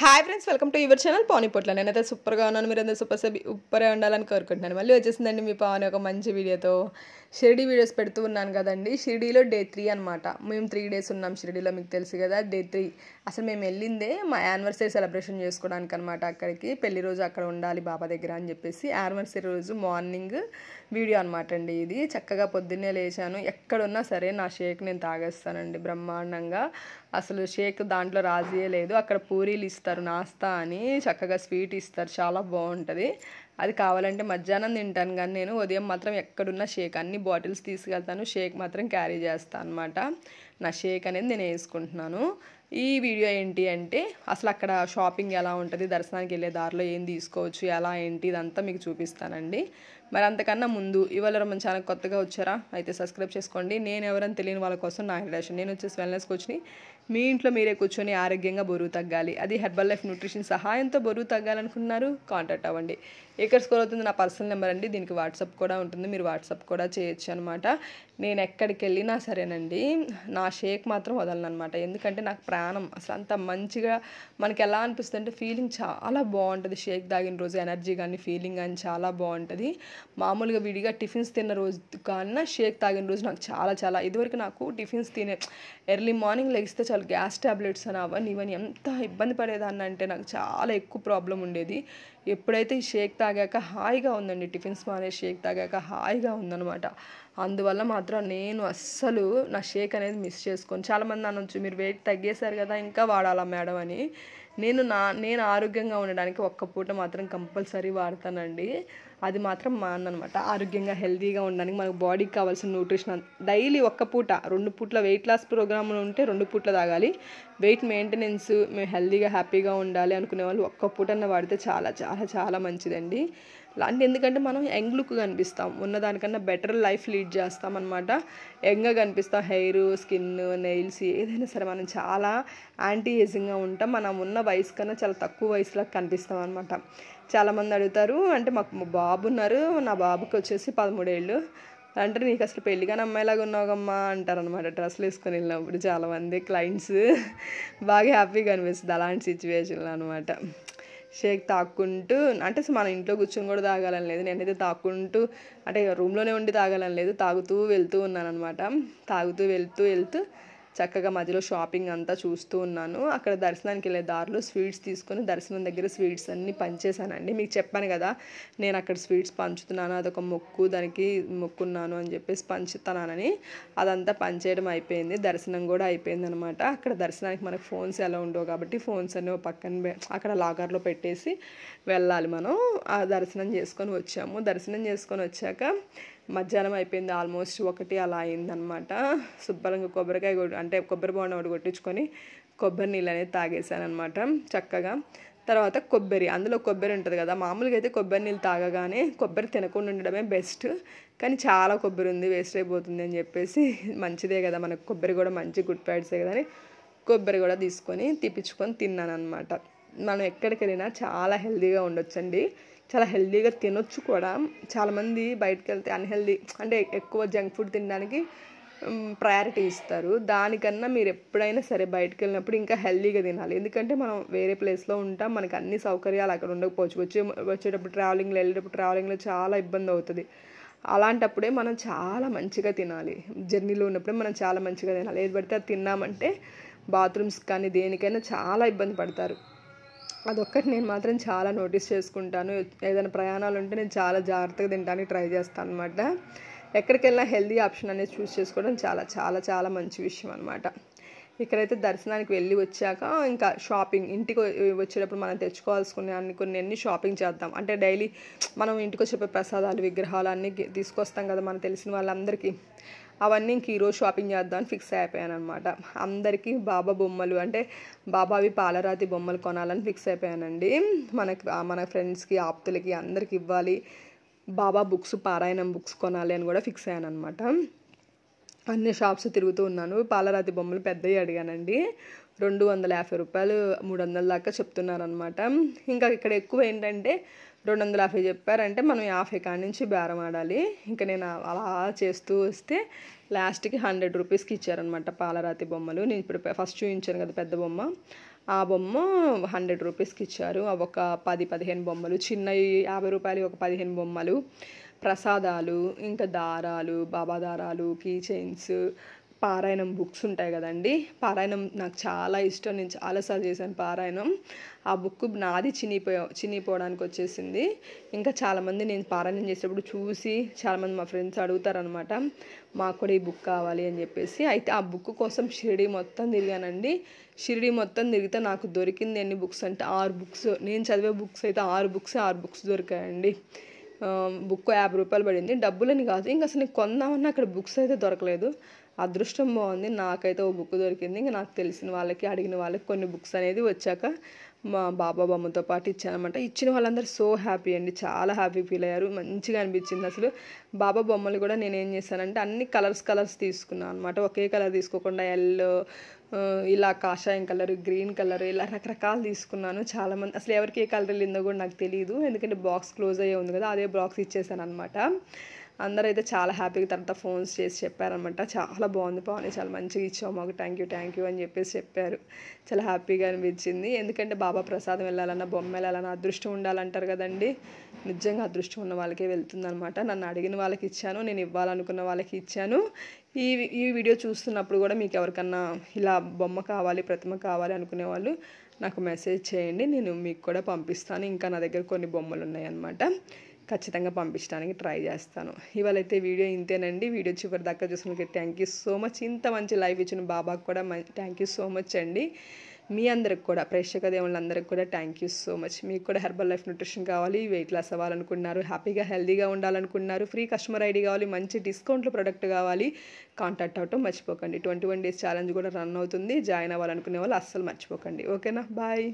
Hi friends, welcome to your channel Pavani పొట్ల. నేనైతే సూపర్గా ఉన్నాను. మీరందరూ సూపర్గా ఉండాలని కోరుకుంటున్నాను. మళ్ళీ వచ్చేసిందండి మీ పావని ఒక మంచి వీడియోతో. షిరిడీ వీడియోస్ పెడుతూ ఉన్నాను కదండి. షిరిడీలో డే 3 అనమాట. మేము 3 days ఉన్నాం షిరిడీలో, మీకు తెలుసు కదా. డే 3 అసలు మేము వెళ్ళిందే మా యానివర్సరీ సెలబ్రేషన్ చేసుకోవడానికి అనమాట. అక్కడికి పెళ్లి రోజు అక్కడ ఉండాలి బాబా దగ్గర అని చెప్పేసి యానివర్సరీ రోజు మార్నింగ్ వీడియో అనమాట అండి ఇది. చక్కగా పొద్దున్నే లేచాను. ఎక్కడున్నా సరే నా షేక్ నేను తాగేస్తానండి బ్రహ్మాండంగా. అసలు షేక్ దాంట్లో రాజీయే లేదు. అక్కడ పూరీలు ఇస్తారు నాస్తా అని, చక్కగా స్వీట్ ఇస్తారు, చాలా బాగుంటుంది. అది కావాలంటే మధ్యాహ్నం తింటాను, కానీ నేను ఉదయం మాత్రం ఎక్కడున్న షేక్ అన్ని బాటిల్స్ తీసుకెళ్తాను. షేక్ మాత్రం క్యారీ చేస్తాను అనమాట. నా షేక్ అనేది నేను వేసుకుంటున్నాను. ఈ వీడియో ఏంటి అంటే అసలు అక్కడ షాపింగ్ ఎలా ఉంటుంది, దర్శనానికి వెళ్ళే దారిలో ఏం తీసుకోవచ్చు, ఎలా ఏంటి ఇదంతా మీకు చూపిస్తానండి. మరి అంతకన్నా ముందు ఇవాళ మన ఛానల్ కొత్తగా వచ్చారా అయితే సబ్స్క్రైబ్ చేసుకోండి. నేను ఎవరైనా తెలియని వాళ్ళ కోసం నా ఇంట్రడక్షన్. నేను వచ్చేసి వెల్నెస్ కోచ్ని. మీ ఇంట్లో మీరే కూర్చొని ఆరోగ్యంగా బరువు తగ్గాలి, అది హెర్బల్ లైఫ్ న్యూట్రిషన్ సహాయంతో బరువు తగ్గాలనుకున్నారు, కాంటాక్ట్ అవ్వండి. ఇక్కడ స్క్రోల్ అవుతుంది నా పర్సనల్ నెంబర్ అండి. దీనికి వాట్సాప్ కూడా ఉంటుంది, మీరు వాట్సాప్ కూడా చేయొచ్చు అనమాట. నేను ఎక్కడికి వెళ్ళినా సరేనండి నా షేక్ మాత్రం వదలను అనమాట. ఎందుకంటే నాకు ప్రాణం. అసలు అంత మంచిగా మనకి ఎలా అనిపిస్తుంది అంటే ఫీలింగ్ చాలా బాగుంటుంది. షేక్ తాగిన రోజు ఎనర్జీ కానీ ఫీలింగ్ కానీ చాలా బాగుంటుంది. మామూలుగా విడిగా టిఫిన్స్ తిన్న రోజు కన్నా షేక్ తాగిన రోజు నాకు చాలా ఇదివరకు నాకు టిఫిన్స్ ఎర్లీ మార్నింగ్ లెగిస్తే చాలు గ్యాస్ ట్యాబ్లెట్స్ అని అవన్నీ ఇవన్నీ ఎంత ఇబ్బంది పడేదాన్ని అంటే నాకు చాలా ఎక్కువ ప్రాబ్లం ఉండేది. ఎప్పుడైతే ఈ షేక్ తాగాక హాయిగా ఉందండి, టిఫిన్స్ మానే షేక్ తాగాక హాయిగా ఉందన్నమాట. అందువల్ల మాత్రం నేను అస్సలు నా షేక్ అనేది మిస్ చేసుకోను. చాలామంది అనొచ్చు మీరు వెయిట్ తగ్గేశారు కదా ఇంకా వాడాలా మేడం అని. నేను ఆరోగ్యంగా ఉండడానికి ఒక్క పూట మాత్రం కంపల్సరీ వాడతానండి. అది మాత్రం మాననమాట. ఆరోగ్యంగా హెల్తీగా ఉండడానికి మనకు బాడీకి కావాల్సిన న్యూట్రిషన్ డైలీ ఒక్క పూట 2 పూట్ల వెయిట్ లాస్ ప్రోగ్రామ్లు ఉంటే 2 పూట్ల తాగాలి. వెయిట్ మెయింటెనెన్స్ మేము హెల్తీగా హ్యాపీగా ఉండాలి అనుకునే వాళ్ళు ఒక్క పూటన్న వాడితే చాలా మంచిదండి. అంటే ఎందుకంటే మనం యంగ్ లుక్ కనిపిస్తాం, ఉన్నదానికన్నా బెటర్ లైఫ్ లీడ్ చేస్తాం అనమాట. యంగ్గా కనిపిస్తాం. హెయిర్, స్కిన్, నెయిల్స్ ఏదైనా సరే మనం చాలా యాంటీ ఏజింగ్గా ఉంటాం. మనం ఉన్న వయసు కన్నా చాలా తక్కువ వయసులో కనిపిస్తాం అనమాట. చాలామంది అడుగుతారు, అంటే మాకు బాబు ఉన్నారు, నా బాబుకి వచ్చేసి 13 ఏళ్ళు. అంటే నీకు అసలు పెళ్ళిగానే అమ్మాయిలాగా ఉన్నావమ్మా అంటారనమాట డ్రెస్సులు వేసుకొని వెళ్ళినప్పుడు చాలామంది క్లయింట్స్. బాగా హ్యాపీగా అనిపిస్తుంది అలాంటి సిచ్యువేషన్లో అనమాట. షేక్ తాక్కుంటూ అంటే మన ఇంట్లో కూర్చొని కూడా తాగాలని లేదు, నేనైతే తాక్కుంటూ అంటే రూమ్లోనే ఉండి తాగాలని లేదు, తాగుతూ వెళ్తూ ఉన్నాను అనమాట. తాగుతూ వెళ్తూ చక్కగా మధ్యలో షాపింగ్ అంతా చూస్తూ ఉన్నాను. అక్కడ దర్శనానికి వెళ్ళే దారిలో స్వీట్స్ తీసుకొని దర్శనం దగ్గర స్వీట్స్ అన్నీ పంచేశానండి. మీకు చెప్పాను కదా నేను అక్కడ స్వీట్స్ పంచుతున్నాను, అదొక మొక్కు, దానికి మొక్కున్నాను అని చెప్పేసి పంచుతున్నానని. అదంతా పంచేయడం అయిపోయింది, దర్శనం కూడా అయిపోయింది అనమాట. అక్కడ దర్శనానికి మనకు ఫోన్స్ ఎలా ఉండవు కాబట్టి ఫోన్స్ అన్నీ పక్కన అక్కడ లాకర్లో పెట్టేసి వెళ్ళాలి మనం. ఆ దర్శనం చేసుకొని వచ్చాము. దర్శనం చేసుకొని వచ్చాక మధ్యాహ్నం అయిపోయింది, ఆల్మోస్ట్ 1 అలా అయిందనమాట. శుభ్రంగా కొబ్బరి బోండం ఒకటి కొట్టించుకొని కొబ్బరి నీళ్ళు అనేది తాగేసాను అనమాట చక్కగా. తర్వాత అందులో కొబ్బరి ఉంటుంది కదా. మామూలుగా అయితే కొబ్బరి నీళ్ళు తాగగానే కొబ్బరి తినకుండా ఉండడమే బెస్ట్, కానీ చాలా కొబ్బరి ఉంది వేస్ట్ అయిపోతుంది అని చెప్పేసి మంచిదే కదా మనకు కొబ్బరి కూడా మంచి గుడ్ ఫ్యాట్సే కదా అని కొబ్బరి కూడా తీసుకొని తిప్పించుకొని తిన్నాను అనమాట. మనం ఎక్కడికి వెళ్ళినా చాలా హెల్తీగా ఉండొచ్చండి, చాలా హెల్తీగా తినొచ్చు కూడా. చాలామంది బయటకు వెళ్తే అన్హెల్దీ అంటే ఎక్కువ జంక్ ఫుడ్ తినడానికి ప్రయారిటీ ఇస్తారు. దానికన్నా మీరు ఎప్పుడైనా సరే బయటకు వెళ్ళినప్పుడు ఇంకా హెల్తీగా తినాలి. ఎందుకంటే మనం వేరే ప్లేస్లో ఉంటాం, మనకు అన్ని సౌకర్యాలు అక్కడ ఉండకపోవచ్చు. వచ్చేటప్పుడు వెళ్ళేటప్పుడు ట్రావెలింగ్లో చాలా ఇబ్బంది అవుతుంది. అలాంటప్పుడే మనం చాలా మంచిగా తినాలి. జర్నీలో ఉన్నప్పుడే మనం చాలా మంచిగా తినాలి. ఏది పడితే అది తిన్నామంటే బాత్రూమ్స్ కానీ దేనికైనా చాలా ఇబ్బంది పడతారు. అదొక్కటి నేను మాత్రం చాలా నోటీస్ చేసుకుంటాను. ఏదైనా ప్రయాణాలు ఉంటే నేను చాలా జాగ్రత్తగా తినడానికి ట్రై చేస్తాను అనమాట. ఎక్కడికి వెళ్ళినా హెల్తీ ఆప్షన్ అనేది చూస్ చేసుకోవడం చాలా మంచి విషయం అనమాట. ఇక్కడైతే దర్శనానికి వెళ్ళి వచ్చాక ఇంకా షాపింగ్, ఇంటికి వచ్చేటప్పుడు మనం తెచ్చుకోవాల్సుకునే కొన్ని షాపింగ్ చేద్దాం. అంటే డైలీ మనం ఇంటికి వచ్చేటప్పుడు ప్రసాదాలు, విగ్రహాలు అన్నీ తీసుకొస్తాం కదా మన తెలిసిన వాళ్ళందరికీ. అవన్నీ ఇంక ఈరోజు షాపింగ్ చేద్దామని ఫిక్స్ అయిపోయాను అనమాట. అందరికీ బాబా బొమ్మలు అంటే బాబావి పాలరాతి బొమ్మలు కొనాలని ఫిక్స్ అయిపోయానండి. మన ఫ్రెండ్స్కి, ఆప్తులకి అందరికి ఇవ్వాలి. బాబా బుక్స్, పారాయణం బుక్స్ కొనాలి అని కూడా ఫిక్స్ అయ్యాను అనమాట. అన్ని షాప్స్ తిరుగుతూ ఉన్నాను. పాలరాతి బొమ్మలు పెద్దవి అడిగానండి. 250 రూపాయలు 300 దాకా చెప్తున్నారనమాట. ఇంకా ఇక్కడ ఎక్కువ ఏంటంటే 250 చెప్పారంటే మనం 50 కాడి నుంచి బేరం ఆడాలి. ఇంకా నేను అలా చేస్తూ వస్తే లాస్ట్కి 100 రూపీస్కి ఇచ్చారనమాట పాలరాతి బొమ్మలు. నేను ఇప్పుడు ఫస్ట్ చూపించాను కదా పెద్ద బొమ్మ, ఆ బొమ్మ 100 రూపీస్కి ఇచ్చారు. అవి ఒక 10-15 బొమ్మలు, చిన్నవి 50 రూపాయలు ఒక 15 బొమ్మలు, ప్రసాదాలు, ఇంకా దారాలు, బాబా దారాలు, కీ చైన్స్, పారాయణం బుక్స్ ఉంటాయి కదండి. పారాయణం నాకు చాలా ఇష్టం, నేను చాలాసార్లు చేశాను పారాయణం. ఆ బుక్ నాది చినిగిపోవడానికి వచ్చేసింది. ఇంకా చాలామంది నేను పారాయణం చేసేటప్పుడు చూసి చాలామంది మా ఫ్రెండ్స్ అడుగుతారనమాట, మాకు కూడా ఈ బుక్ కావాలి అని చెప్పేసి. అయితే ఆ బుక్ కోసం షిరిడి మొత్తం తిరిగానండి. షిరిడి మొత్తం తిరిగితే నాకు దొరికింది ఎన్ని బుక్స్ అంటే 6 బుక్స్. నేను చదివే బుక్స్ అయితే 6 బుక్స్ దొరికాయండి. బుక్ 50 రూపాయలు పడింది. డబ్బులని కాదు, ఇంకా అసలు నేను కొందామన్నా అక్కడ బుక్స్ అయితే దొరకలేదు. అదృష్టం బాగుంది, నాకైతే ఓ బుక్ దొరికింది. ఇంకా నాకు తెలిసిన వాళ్ళకి, అడిగిన వాళ్ళకి కొన్ని బుక్స్ అనేది వచ్చాక మా బాబా బొమ్మతో పాటు ఇచ్చానమాట. ఇచ్చిన వాళ్ళందరూ సో హ్యాపీ అండి, చాలా హ్యాపీ ఫీల్ అయ్యారు. మంచిగా అనిపించింది అసలు. బాబా బొమ్మలు కూడా నేను ఏం చేశానంటే అన్ని కలర్స్ తీసుకున్నాను అనమాట. ఒకే కలర్ తీసుకోకుండా ఎల్లో, ఇలా కాషాయం కలర్, గ్రీన్ కలర్, ఇలా రకరకాలు తీసుకున్నాను. చాలామంది అసలు ఎవరికి ఏ కలర్ వెళ్ళిందో కూడా నాకు తెలియదు, ఎందుకంటే బాక్స్ క్లోజ్ అయ్యే ఉంది కదా, అదే బాక్స్ ఇచ్చేసాను అనమాట. అందరూ అయితే చాలా హ్యాపీగా తర్వాత ఫోన్స్ చేసి చెప్పారనమాట, చాలా బాగుంది పావని, చాలా మంచిగా ఇచ్చావు మాకు, థ్యాంక్ యూ అని చెప్పేసి చెప్పారు. చాలా హ్యాపీగా అనిపించింది. ఎందుకంటే బాబా ప్రసాదం వెళ్ళాలన్నా, బొమ్మ వెళ్ళాలన్నా అదృష్టం ఉండాలంటారు కదండి. నిజంగా అదృష్టం ఉన్న వాళ్ళకే వెళ్తుందనమాట. నన్ను అడిగిన వాళ్ళకి ఇచ్చాను, నేను ఇవ్వాలనుకున్న వాళ్ళకి ఇచ్చాను. ఈ వీడియో చూస్తున్నప్పుడు కూడా మీకు ఎవరికన్నా ఇలా బొమ్మ కావాలి, ప్రతిమ కావాలి అనుకునే వాళ్ళు నాకు మెసేజ్ చేయండి, నేను మీకు కూడా పంపిస్తాను. ఇంకా నా దగ్గర కొన్ని బొమ్మలు ఉన్నాయన్నమాట, ఖచ్చితంగా పంపించడానికి ట్రై చేస్తాను. ఇవాళైతే వీడియో ఇంతేనండి. వీడియో చివరి దాకా చూసినందుకు థ్యాంక్ యూ సో మచ్. ఇంత మంచి లైఫ్ ఇచ్చిన బాబాకు కూడా థ్యాంక్ యూ సో మచ్ అండి. మీ అందరికి కూడా, ప్రేక్షక దేవుళ్ళందరికీ కూడా థ్యాంక్ యూ సో మచ్. మీకు కూడా హెర్బల్ లైఫ్ న్యూట్రిషన్ కావాలి, వెయిట్ లాస్ అవ్వాలనుకున్నారు, హ్యాపీగా హెల్దీగా ఉండాలనుకున్నారు, ఫ్రీ కస్టమర్ ఐడి కావాలి, మంచి డిస్కౌంట్లో ప్రొడక్ట్ కావాలి, కాంటాక్ట్ అవ్వటం మర్చిపోకండి. 21 days ఛాలెంజ్ కూడా రన్ అవుతుంది. జాయిన్ అవ్వాలనుకునే వాళ్ళు అస్సలు మర్చిపోకండి. ఓకేనా, బాయ్.